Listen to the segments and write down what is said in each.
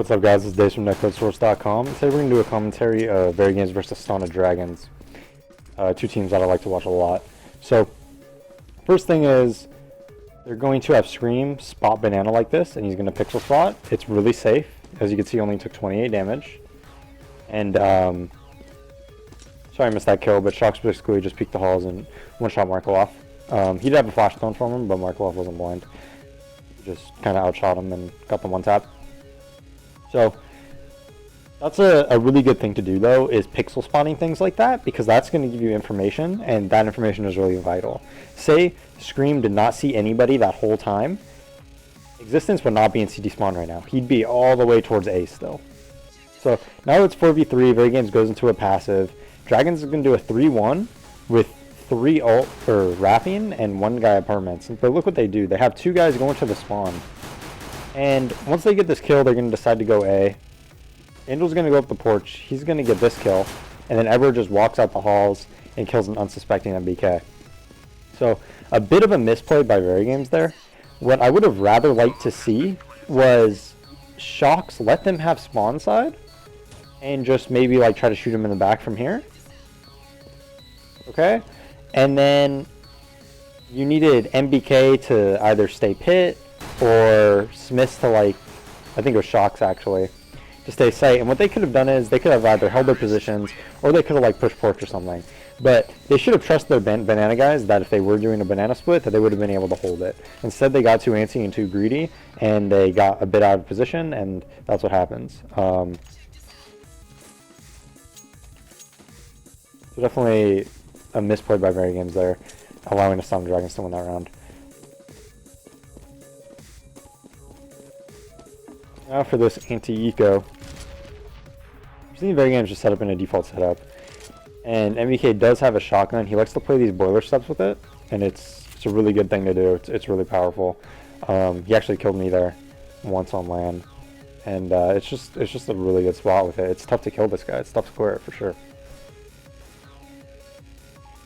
What's up, guys? It's Dave from netcodesource.com. Today we're going to do a commentary of VERYGAMES versus Astana Dragons. Two teams that I like to watch a lot. So, first thing is, they're going to have Scream spot Banana like this, and he's going to pixel spot. It's really safe. As you can see, only took 28 damage. And, sorry I missed that kill, but Shox basically just peeked the halls and one-shot Markov. He did have a flash stone from him, but Markov wasn't blind. He just kind of outshot him and got the one-tap. So, that's a really good thing to do, though, is pixel spotting things like that, because that's going to give you information, and that information is really vital. Say Scream did not see anybody that whole time, Existence would not be in CD spawn right now. He'd be all the way towards A still. So, now it's 4v3, VERYGAMES goes into a passive. Dragons is going to do a 3-1 with 3 ult for wrapping and 1 guy at permanents. But look what they do. They have 2 guys going to the spawn. And once they get this kill, they're going to decide to go A. Angel's going to go up the porch. He's going to get this kill. And then Ever just walks out the halls and kills an unsuspecting MBK. So, a bit of a misplay by VERYGAMES there. What I would have rather liked to see was Shox let them have spawn side. And just maybe like try to shoot him in the back from here. Okay? And then you needed MBK to either stay pit or Smiths to, like, I think it was Shox actually, to stay sight. And what they could have done is they could have either held their positions or they could have like pushed porch or something. But they should have trusted their banana guys that if they were doing a banana split that they would have been able to hold it. Instead they got too antsy and too greedy and they got a bit out of position, and that's what happens. So definitely a misplay by VERYGAMES there, allowing the Astana Dragons to win that round. Now for this anti-eco. I'm seeing VERYGAMES just set up in a default setup. And MBK does have a shotgun. He likes to play these boiler steps with it. And it's a really good thing to do. It's really powerful. He actually killed me there once on land. And it's just a really good spot with it. It's tough to kill this guy. It's tough to clear it for sure.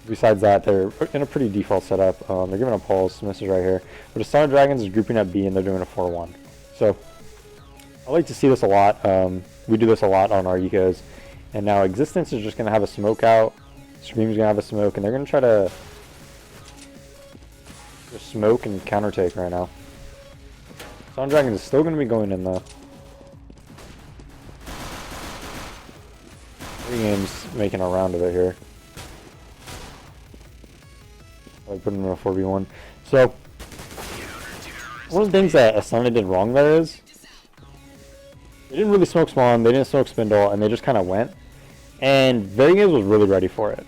Besides that, they're in a pretty default setup. They're giving up pulls. Smith is right here. But Astana Dragons is grouping up B and they're doing a 4-1. So, I like to see this a lot. We do this a lot on our ecos. And now Existence is just going to have a smoke out. Scream's going to have a smoke. And they're going to try to just smoke and counter take right now. Astana Dragons is still going to be going in though. VERYGAMES making a round of it here. I put him in a 4v1. So, one of the things that Astana did wrong there is they didn't really smoke spawn, they didn't smoke spindle, and they just kind of went. And VERYGAMES was really ready for it.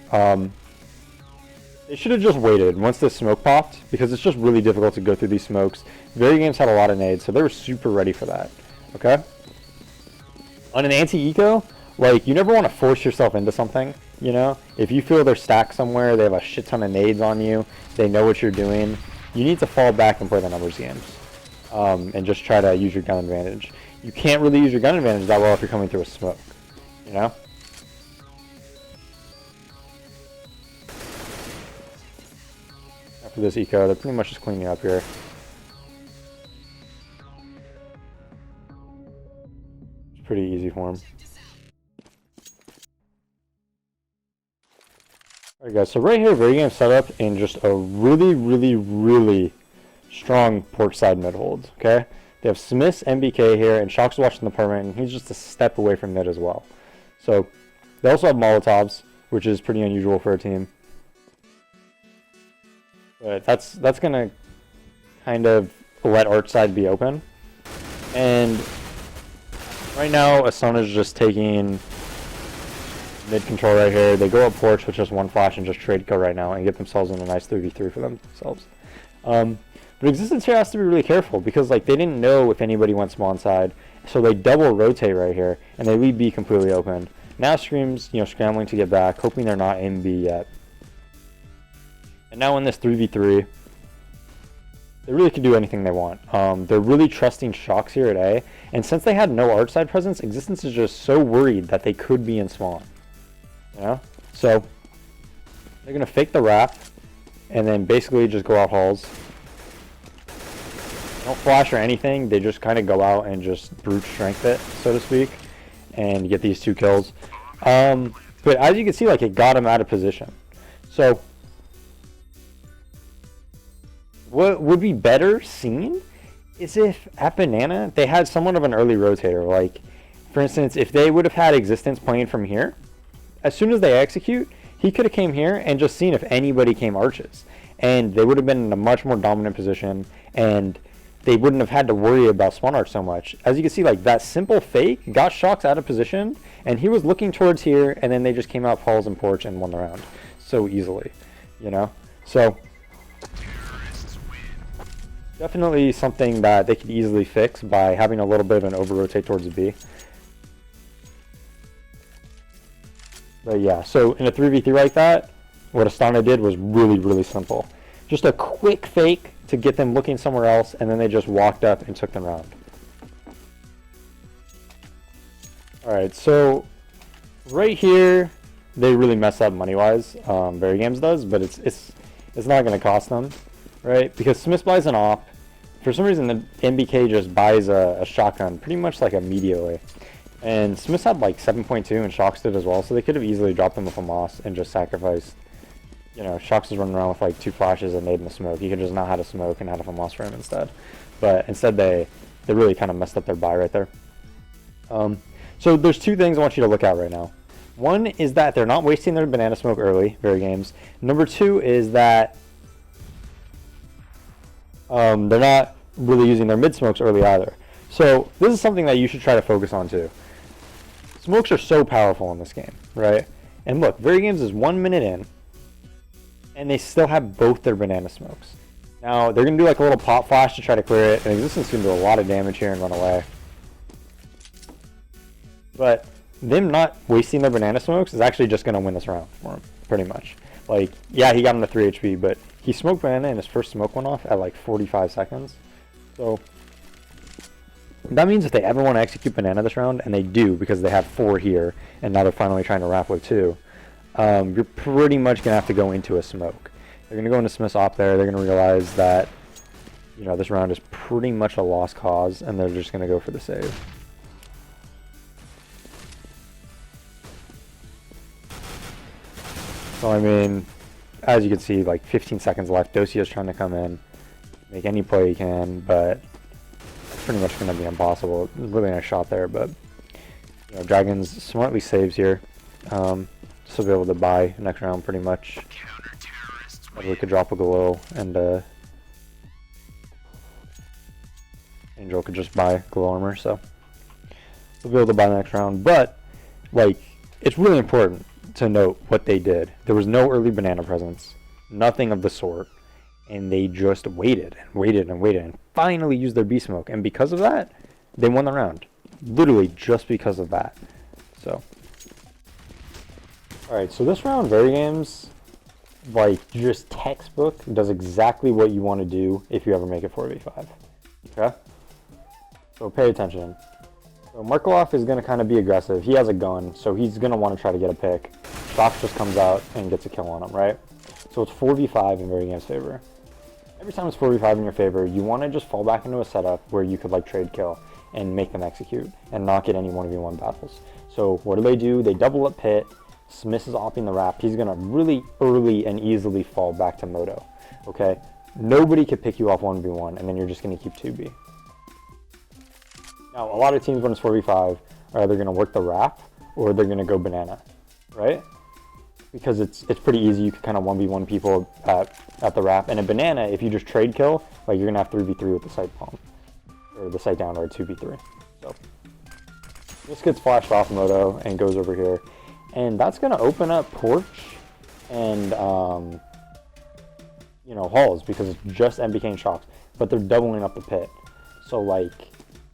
They should have just waited once this smoke popped, because it's just really difficult to go through these smokes. VERYGAMES had a lot of nades, so they were super ready for that. Okay? On an anti-eco, like, you never want to force yourself into something, you know? If you feel they're stacked somewhere, they have a shit ton of nades on you, they know what you're doing, you need to fall back and play the numbers games. And just try to use your gun advantage. You can't really use your gun advantage that well if you're coming through a smoke, you know? After this eco, they're pretty much just cleaning up here. It's pretty easy for them. Alright guys, so right here, VERYGAMES set up in just a really strong porch side mid hold, okay? They have Smiths, MBK here, and Shox watching the permanent, and he's just a step away from mid as well. So, they also have Molotovs, which is pretty unusual for a team. But that's going to kind of let arch side be open. And right now, Astana's just taking mid control right here. They go up porch with just one flash and just trade kill right now and get themselves in a nice 3v3 for themselves. But Existence here has to be really careful because, like, they didn't know if anybody went spawn side, so they double rotate right here and they leave B completely open. Now Scream's, you know, scrambling to get back, hoping they're not in B yet. And now in this 3v3, they really can do anything they want. They're really trusting Shox here at A, and since they had no arch side presence, Existence is just so worried that they could be in spawn. You know? So, they're going to fake the wrap, and then basically just go out halls. don't flash or anything. They just kind of go out and just brute strength it, so to speak, and get these 2 kills. But as you can see, like, it got him out of position. So what would be better seen is if at Banana they had somewhat of an early rotator. Like, for instance, if they would have had Existence playing from here, as soon as they execute, he could have came here and just seen if anybody came arches, and they would have been in a much more dominant position, and they wouldn't have had to worry about spawn arch so much. As you can see, like, that simple fake got Shox out of position, and he was looking towards here, and then they just came out falls and porch and won the round so easily, you know. So definitely something that they could easily fix by having a little bit of an over rotate towards the B. But yeah, so in a 3v3 like that, what Astana did was really, really simple. Just a quick fake to get them looking somewhere else, and then they just walked up and took them round. Alright, so right here, they really mess up money-wise. VERYGAMES does, but it's not going to cost them, right? Because Smith buys an op. For some reason, the MBK just buys a shotgun pretty much like immediately. And Smith had like 7.2 and Shox did as well, so they could have easily dropped him with a Moss and just sacrificed. You know, Shox is running around with like 2 flashes and nade in the smoke. You could just not have a smoke and had a Moss for him instead. But instead they really kind of messed up their buy right there. So there's 2 things I want you to look at right now. One is that they're not wasting their banana smoke early, VERYGAMES. Number 2 is that they're not really using their mid smokes early either. So this is something that you should try to focus on too. Smokes are so powerful in this game, right? And look, VERYGAMES is 1 minute in, and they still have both their banana smokes. Now, they're going to do like a little pop flash to try to clear it, and Existence can do a lot of damage here and run away. But them not wasting their banana smokes is actually just going to win this round for him, pretty much. Like, yeah, he got him to 3 HP, but he smoked banana and his first smoke went off at like 45 seconds. So that means if they ever want to execute banana this round, and they do because they have 4 here, and now they're finally trying to wrap with 2, you're pretty much going to have to go into a smoke. They're going to go into Smith's op there. They're going to realize that, you know, this round is pretty much a lost cause, and they're just going to go for the save. So, I mean, as you can see, like 15 seconds left. Dosia's trying to come in, make any play he can, but it's pretty much going to be impossible. Really nice shot there, but, you know, Dragons smartly saves here. So be able to buy next round pretty much. We could drop a glow, and Angel could just buy glow armor, so we'll be able to buy the next round. But, like, it's really important to note what they did. There was no early banana presence, nothing of the sort, and they just waited and waited and waited and finally used their B smoke, and because of that, they won the round. Literally just because of that. So, alright, so this round, VERYGAMES, like, just textbook, does exactly what you want to do if you ever make it 4v5. Okay? So pay attention. So Markaloff is going to kind of be aggressive. He has a gun, so he's going to want to try to get a pick. Shox just comes out and gets a kill on him, right? So it's 4v5 in VERYGAMES' favor. Every time it's 4v5 in your favor, you want to just fall back into a setup where you could, like, trade kill and make them execute and not get any 1v1 battles. So what do? They double up pit. Smith is opping the wrap. He's going to really early and easily fall back to Moto. Okay? Nobody could pick you off 1v1, and then you're just going to keep 2b. Now, a lot of teams when it's 4v5 are either going to work the wrap or they're going to go banana, right? Because it's pretty easy. You can kind of 1v1 people at the wrap. And a banana, if you just trade kill, like, you're going to have 3v3 with the sight palm. Or the sight down, or 2v3. So, this gets flashed off Moto and goes over here. And that's going to open up porch and, you know, halls, because it's just MBK and Shox. But they're doubling up the pit. So, like,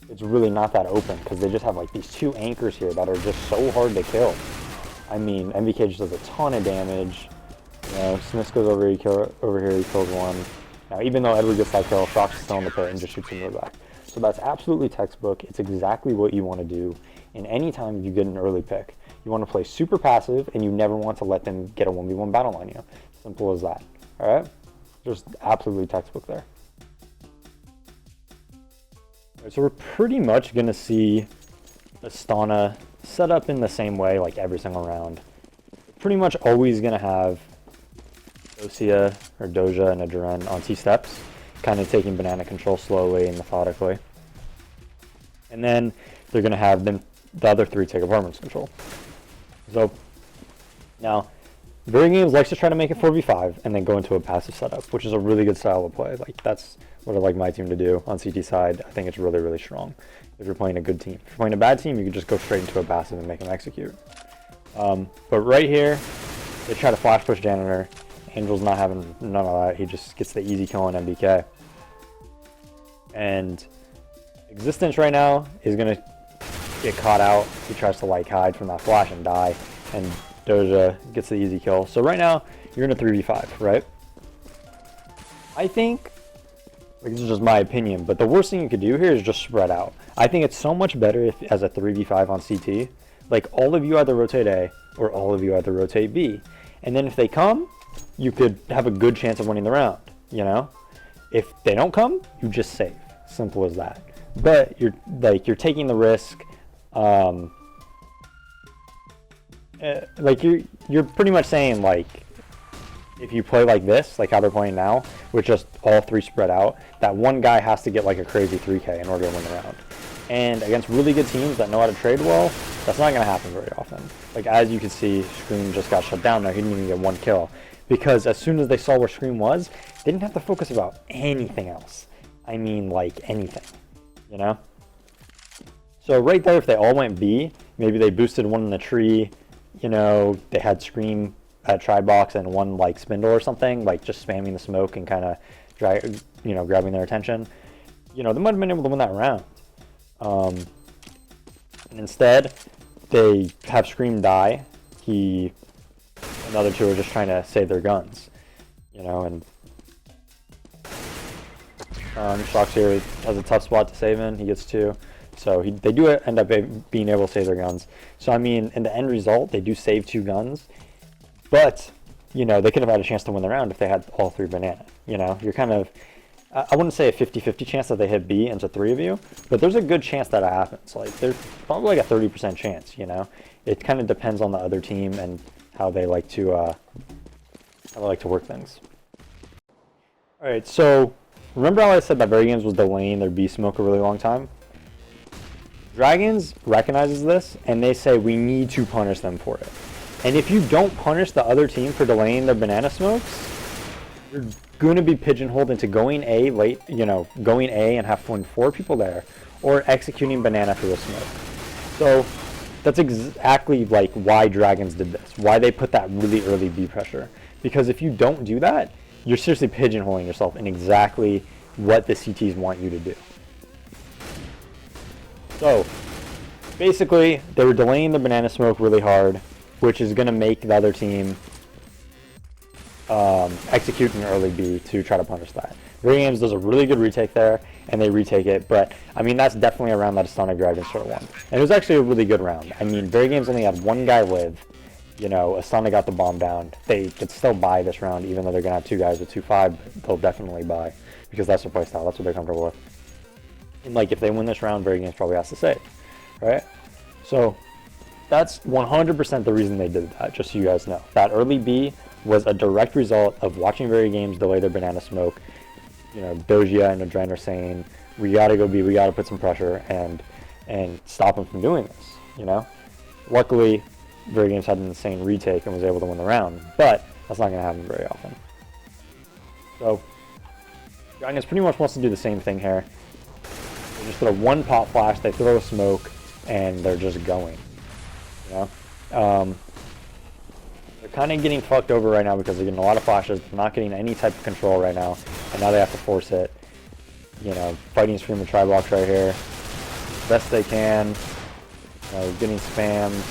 it's really not that open, because they just have, like, these 2 anchors here that are just so hard to kill. I mean, MBK just does a ton of damage. You know, Smith goes over here, he kills one. Now, even though Edward gets that kill, Shox is still in the pit and just shoots him in the back. So that's absolutely textbook. It's exactly what you want to do. And anytime you get an early pick, you want to play super passive, and you never want to let them get a 1v1 battle on you. Simple as that. Alright? Just absolutely textbook there. So we're pretty much going to see Astana set up in the same way like every single round. Pretty much always going to have Dosia or Doja and a Duran on T-steps, kind of taking banana control slowly and methodically. And then they're going to have the other three take apartments control. So now, VERYGAMES likes to try to make it 4v5 and then go into a passive setup, which is a really good style of play. Like that's what I like my team to do on CT side. I think it's really, really strong if you're playing a good team. If you're playing a bad team, you can just go straight into a passive and make them execute. But right here, they try to flash push Janitor. Angel's not having none of that. He just gets the easy kill on MBK. And Existence right now is going to get caught out. He tries to like hide from that flash and die. And Doja gets the easy kill. So right now, you're in a 3v5, right? I think, like, this is just my opinion, but the worst thing you could do here is just spread out. I think it's so much better if, as a 3v5 on CT, like all of you either rotate A or all of you either rotate B. And then if they come, you could have a good chance of winning the round, you know? If they don't come, you just save. Simple as that. But you're taking the risk. Like you're pretty much saying, like, if you play like this, like how they're playing now, with just all three spread out, that one guy has to get like a crazy 3K in order to win the round. And against really good teams that know how to trade well, that's not going to happen very often. Like as you can see, Scream just got shut down there. He didn't even get one kill. Because as soon as they saw where Scream was, they didn't have to focus about anything else. I mean, like anything, you know? So right there, if they all went B, maybe they boosted one in the tree, you know, they had Scream at try box and one like spindle or something, like just spamming the smoke and kind of, grabbing their attention. You know, they might have been able to win that round. And instead, they have Scream die. Another two are just trying to save their guns, you know, and Shox here has a tough spot to save in. He gets two. So they do end up being able to save their guns. So, I mean, in the end result, they do save two guns. But, you know, they could have had a chance to win the round if they had all three banana. You know, you're kind of, I wouldn't say a 50-50 chance that they hit B into three of you, but there's a good chance that it happens. Like, there's probably like a 30% chance, you know? It kind of depends on the other team and how they like to work things. All right, so remember how I said that VERYGAMES was delaying their B smoke a really long time? Dragons recognizes this, and they say we need to punish them for it. And if you don't punish the other team for delaying their banana smokes, you're going to be pigeonholed into going A late, you know, going A and having 4 people there, or executing banana through a smoke. So that's exactly like why Dragons did this, why they put that really early B pressure. Because if you don't do that, you're seriously pigeonholing yourself in exactly what the CTs want you to do. So basically, they were delaying the banana smoke really hard, which is going to make the other team execute an early B to try to punish that. VERYGAMES does a really good retake there, and they retake it, but I mean, that's definitely a round that Astana Dragons should have won. And it was actually a really good round. I mean, VERYGAMES only had one guy live. You know, Astana got the bomb down. They could still buy this round, even though they're going to have 2 guys with 2-5, they'll definitely buy, because that's their playstyle, that's what they're comfortable with. And like, if they win this round, VERYGAMES probably has to save, right? So that's 100% the reason they did that, just so you guys know. That early B was a direct result of watching VERYGAMES delay their banana smoke. You know, Doja and Adren are saying, we gotta go B, we gotta put some pressure and stop them from doing this, you know? Luckily, VERYGAMES had an insane retake and was able to win the round, but that's not gonna happen very often. So, Dragons pretty much wants to do the same thing here. They just throw one pop flash, they throw a smoke, and they're just going, you know? They're kind of getting fucked over right now because they're getting a lot of flashes. They're not getting any type of control right now, and now they have to force it. You know, fighting Scream and Tri-Box right here, best they can. You know, getting spammed.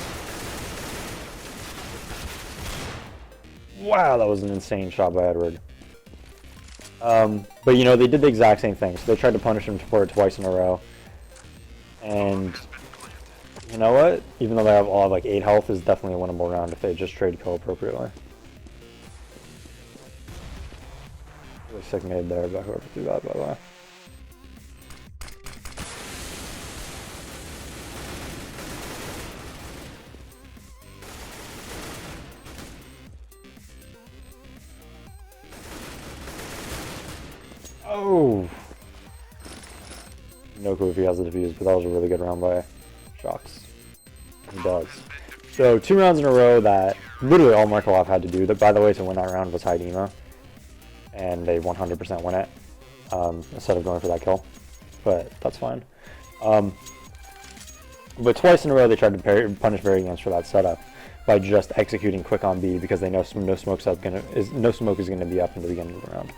Wow, that was an insane shot by Edward. But you know, they did the exact same thing. So they tried to punish him for it twice in a row, and you know what? Even though they all have like 8 health, is definitely a winnable round if they just trade kill appropriately. Really sick nade there, but whoever threw that, by the way. Oh! No clue if he has the defuse, but that was a really good round by Shocks. He does. So 2 rounds in a row that literally all Markelov had to do, by the way, to win that round was hide emo. And they 100% win it, instead of going for that kill. But that's fine. But twice in a row they tried to punish VERYGAMES for that setup by just executing quick on B because they know no smoke is gonna be up in the beginning of the round.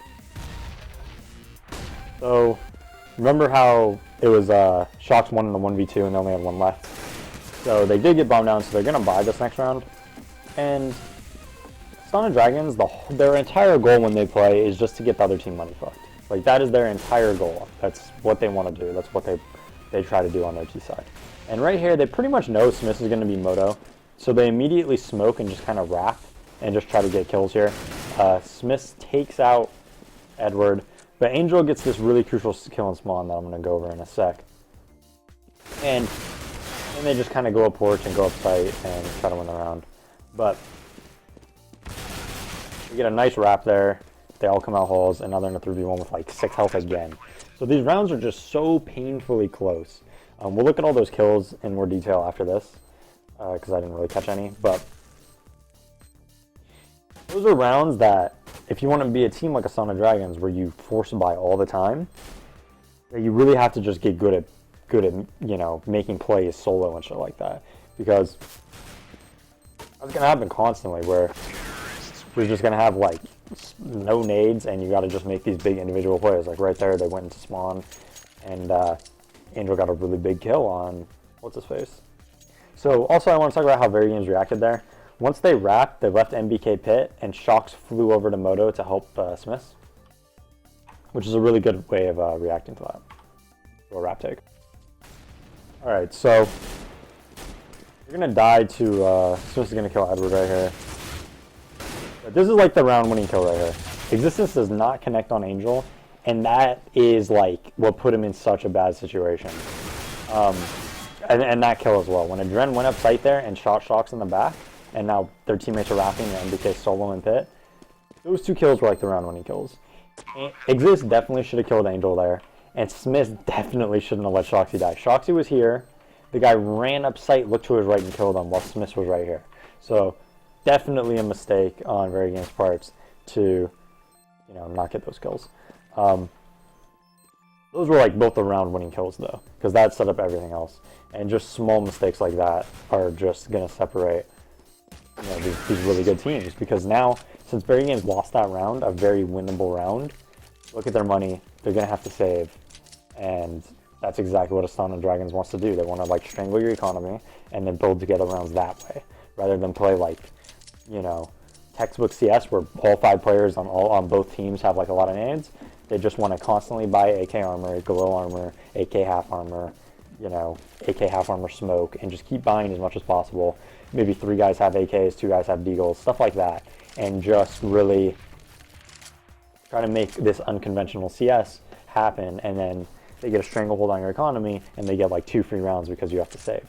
So remember how it was Shocks won in the 1v2 and they only had 1 left. So they did get bombed down, so they're gonna buy this next round. And Astana Dragons, their entire goal when they play is just to get the other team money fucked. Like, that is their entire goal. That's what they want to do. That's what they try to do on their T side. And right here, they pretty much know Smith is going to be Moto, so they immediately smoke and just kind of wrap and just try to get kills here. Smith takes out Edward, but Angel gets this really crucial kill in Spawn that I'm going to go over in a sec. And then they just kind of go up porch and go up site and try to win the round. But we get a nice wrap there. They all come out holes, and now they're in a 3v1 with like 6 health again. So these rounds are just so painfully close. We'll look at all those kills in more detail after this, because I didn't really catch any. But those are rounds that, if you want to be a team like Astana Dragons, where you force buy all the time, that you really have to just get good at you know, making plays solo and shit like that, because that's gonna happen constantly where we're just gonna have like no nades and you gotta just make these big individual plays. Like right there, they went into spawn and Angel got a really big kill on what's his face. So also I want to talk about how VERYGAMES reacted there. Once they wrapped, they left MBK pit and Shocks flew over to Moto to help Smith, which is a really good way of reacting to that. So a wrap take. All right, so you're gonna die to Smith is gonna kill Edward right here. But this is like the round winning kill right here. Existence does not connect on Angel, and that is like what put him in such a bad situation. And that kill as well. When Adren went up site there and shot Shocks in the back, and now their teammates are wrapping and MBK solo in pit, those 2 kills were like the round winning kills. Exist definitely should have killed Angel there, and Smith definitely shouldn't have let Shoxy die. Shoxy was here, the guy ran up site, looked to his right and killed him while Smith was right here. So definitely a mistake on VERYGAMES' parts to, you know, not get those kills. Those were like both the round winning kills though, because that set up everything else. And just small mistakes like that are just gonna separate, you know, these really good teams. Because now, since VERYGAMES lost that round, a very winnable round, look at their money. They're gonna have to save, and that's exactly what Astana Dragons wants to do. They want to like strangle your economy and then build together rounds that way, rather than play like, you know, textbook CS where all 5 players on both teams have like a lot of nades. They just want to constantly buy AK armor, glow armor, AK half armor, you know, AK half armor smoke, and just keep buying as much as possible. Maybe 3 guys have AKs, 2 guys have deagles, stuff like that, and just really try to make this unconventional CS happen, and then they get a stranglehold on your economy, and they get like 2 free rounds because you have to save.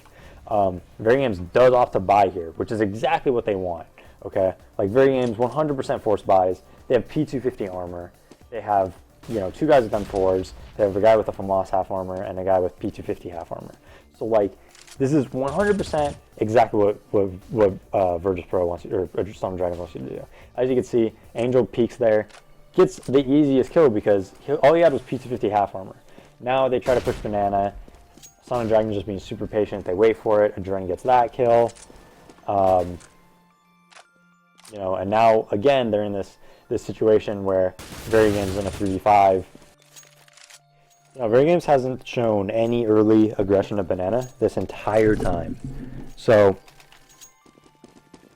VERYGAMES does opt to buy here, which is exactly what they want. Okay, like VERYGAMES 100% force buys. They have P250 armor. They have, you know, 2 guys with M4s. They have a guy with a FAMAS half armor and a guy with P250 half armor. So like, this is 100% exactly what Virtus Pro wants you, or Astana Dragons wants you to do. As you can see, Angel peeks there, gets the easiest kill because all he had was P250 half armor. Now they try to push banana. Astana Dragons just being super patient. They wait for it. Adren gets that kill. You know, and now again they're in this situation where VERYGAMES in a 3v5. Now VERYGAMES hasn't shown any early aggression of banana this entire time. So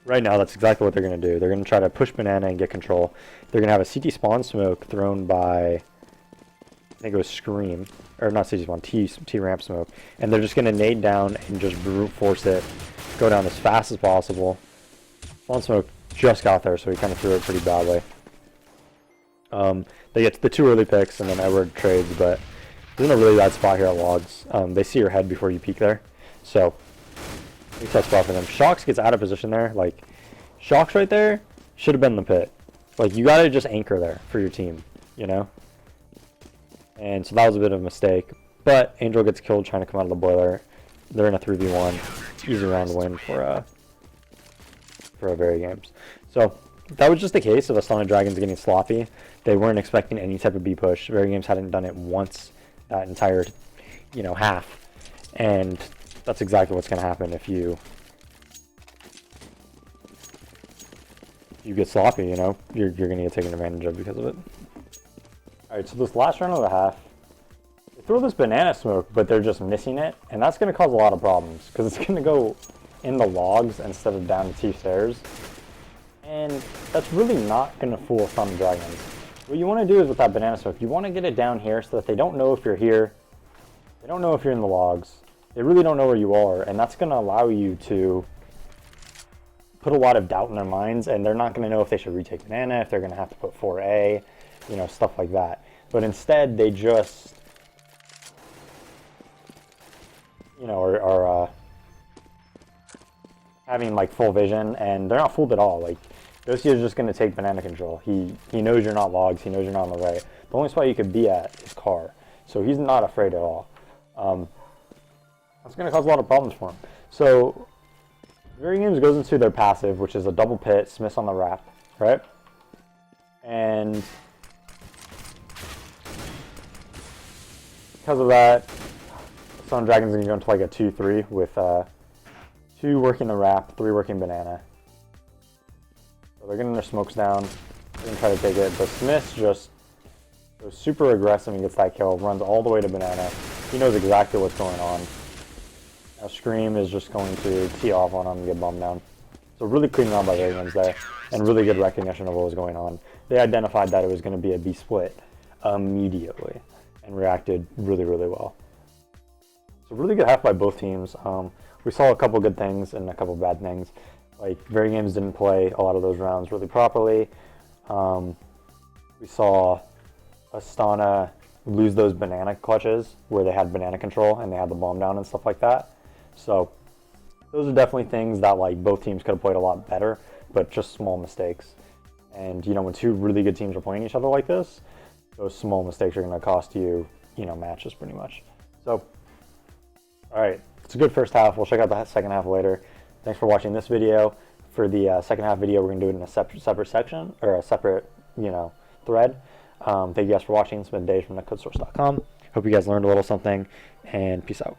right now that's exactly what they're going to do. They're going to try to push banana and get control. They're going to have a CT spawn smoke thrown by, I think it was Scream, or not CT spawn, T ramp smoke, and they're just going to nade down and just brute force it, go down as fast as possible. Spawn smoke just got there, so he kind of threw it pretty badly. They get the 2 early picks, and then Edward trades, but he's in a really bad spot here at logs. They see your head before you peek there, so big tough spot for them. Shocks gets out of position there. Like, Shocks right there should have been in the pit. Like, you gotta just anchor there for your team, you know? And so that was a bit of a mistake. But Angel gets killed trying to come out of the boiler. They're in a 3v1. Easy round win for VERYGAMES. So that was just the case of Astana Dragons getting sloppy. They weren't expecting any type of B push. VERYGAMES hadn't done it once that entire, half. And that's exactly what's going to happen if you get sloppy, you're going to get taken advantage of because of it. Alright, so this last round of the half, they throw this banana smoke, but they're just missing it, and that's going to cause a lot of problems, because it's going to go in the logs instead of down the T stairs, and that's really not going to fool Astana Dragons. What you want to do is with that banana smoke, you want to get it down here so that they don't know if you're here, they don't know if you're in the logs, they really don't know where you are, and that's going to allow you to put a lot of doubt in their minds, and they're not going to know if they should retake banana, if they're going to have to put 4A, stuff like that. But instead, they just, are having like full vision, and they're not fooled at all. Like, DaZeD is just going to take banana control. He knows you're not logs. He knows you're not on the right. The only spot you could be at is car, so he's not afraid at all. That's going to cause a lot of problems for him. So VERYGAMES goes into their passive, which is a double pit, Smiths on the wrap, right? And because of that, Astana Dragons are going to go into like a 2-3 with 2 working the wrap, 3 working banana. So they're getting their smokes down. They're going to try to take it, but Smiths just goes super aggressive and gets that kill, runs all the way to banana. He knows exactly what's going on. Now Scream is just going to tee off on him and get bombed down. So really clean round by VERYGAMES there, and really good recognition of what was going on. They identified that it was going to be a B split immediately, and reacted really, really well. So really good half by both teams. We saw a couple good things and a couple bad things. Like, VERYGAMES didn't play a lot of those rounds really properly. We saw Astana lose those banana clutches where they had banana control and they had the bomb down and stuff like that. So those are definitely things that like both teams could have played a lot better, but just small mistakes. And when 2 really good teams are playing each other like this, those small mistakes are going to cost you, matches pretty much. So, all right, it's a good first half. We'll check out the second half later. Thanks for watching this video. For the second half video, we're going to do it in a separate section, or a separate, thread. Thank you guys for watching. It's been Dave from netcodesource.com. Hope you guys learned a little something, and peace out.